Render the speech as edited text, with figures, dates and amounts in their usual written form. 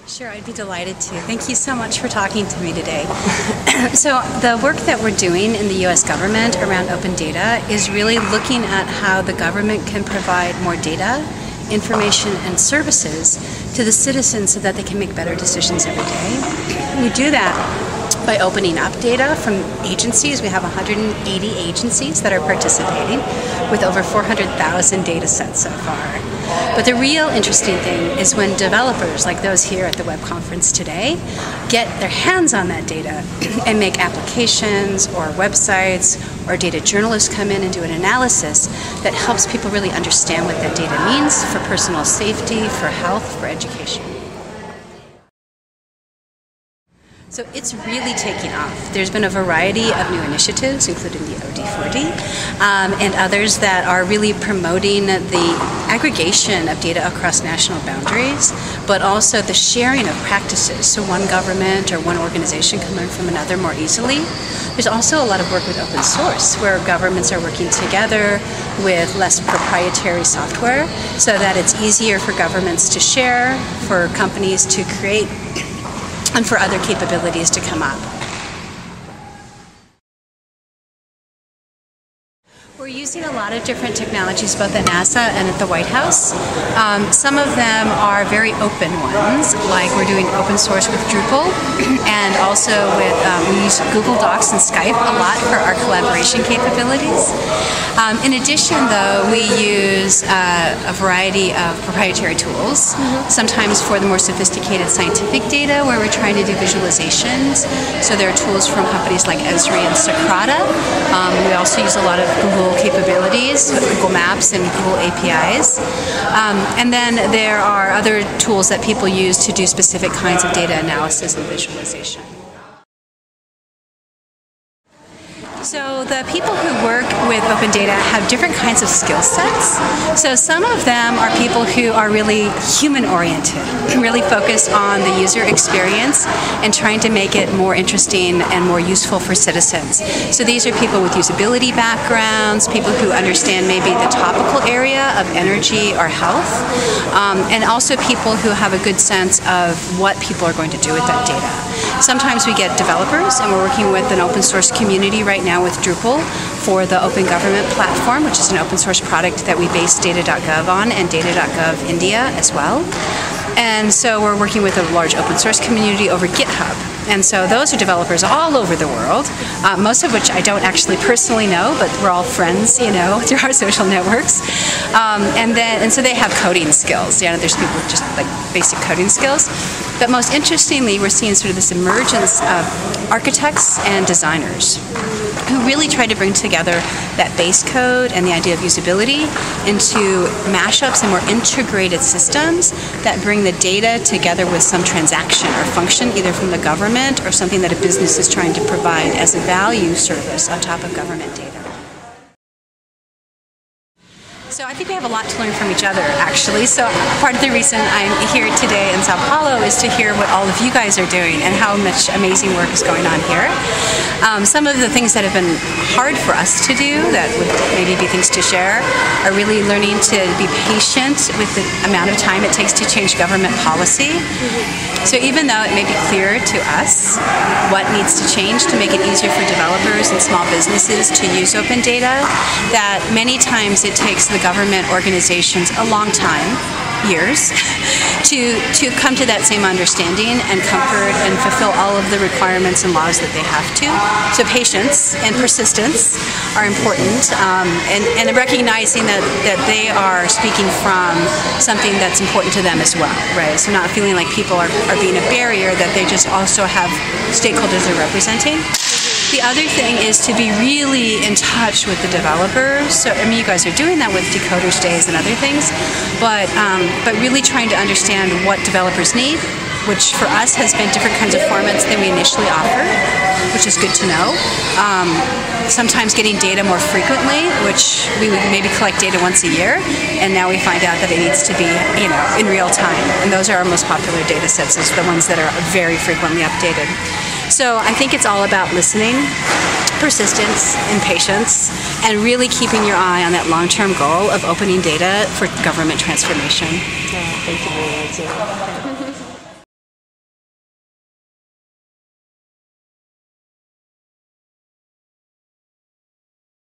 Sure, I'd be delighted to. Thank you so much for talking to me today. So the work that we're doing in the U.S. government around open data is really looking at how the government can provide more data, information, and services to the citizens so that they can make better decisions every day. We do that by opening up data from agencies. We have 180 agencies that are participating with over 400,000 data sets so far. But the real interesting thing is when developers, like those here at the web conference today, get their hands on that data and make applications or websites, or data journalists come in and do an analysis that helps people really understand what that data means for personal safety, for health, for education. So it's really taking off. There's been a variety of new initiatives, including the OD40, and others that are really promoting the aggregation of data across national boundaries, but also the sharing of practices, so one government or one organization can learn from another more easily. There's also a lot of work with open source, where governments are working together with less proprietary software, so that it's easier for governments to share, for companies to create, and for other capabilities to come up. We're using a lot of different technologies both at NASA and at the White House. Some of them are very open ones, like we're doing open source with Drupal, and also with we use Google Docs and Skype a lot for our collaboration capabilities. In addition, though, we use a variety of proprietary tools, sometimes for the more sophisticated scientific data where we're trying to do visualizations. So there are tools from companies like Esri and Socrata. We also use a lot of Google capabilities, Google Maps and Google APIs. And then there are other tools that people use to do specific kinds of data analysis and visualization. So the people who work with open data have different kinds of skill sets. So some of them are people who are really human-oriented, really focused on the user experience and trying to make it more interesting and more useful for citizens. So these are people with usability backgrounds, people who understand maybe the topical area of energy or health, and also people who have a good sense of what people are going to do with that data. Sometimes we get developers, and we're working with an open source community right now with Drupal for the Open Government Platform, which is an open source product that we base Data.Gov on, and Data.Gov India as well. And so we're working with a large open source community over GitHub. And so those are developers all over the world, most of which I don't actually personally know, but we're all friends, you know, through our social networks. And so they have coding skills. You know, there's people with just like basic coding skills. But most interestingly, we're seeing sort of this emergence of architects and designers who really try to bring together that base code and the idea of usability into mashups and more integrated systems that bring the data together with some transaction or function, either from the government or something that a business is trying to provide as a value service on top of government data. So I think we have a lot to learn from each other, actually. So part of the reason I'm here today in São Paulo is to hear what all of you guys are doing and how much amazing work is going on here. Some of the things that have been hard for us to do, that would maybe be things to share, are really learning to be patient with the amount of time it takes to change government policy. So even though it may be clear to us what needs to change to make it easier for developers and small businesses to use open data, that many times it takes the government organizations a long time, years, to come to that same understanding and comfort and fulfill all of the requirements and laws that they have to. So patience and persistence are important, and recognizing that they are speaking from something that's important to them as well, right? So not feeling like people are being a barrier, that they just also have stakeholders they're representing. The other thing is to be really in touch with the developers. So, I mean, you guys are doing that with Decoders Days and other things, but really trying to understand what developers need, which for us has been different kinds of formats than we initially offered, which is good to know. Sometimes getting data more frequently, which we would maybe collect data once a year, and now we find out that it needs to be, you know, in real time. And those are our most popular data sets, is the ones that are very frequently updated. So I think it's all about listening, persistence, and patience, and really keeping your eye on that long-term goal of opening data for government transformation. Thank you very much.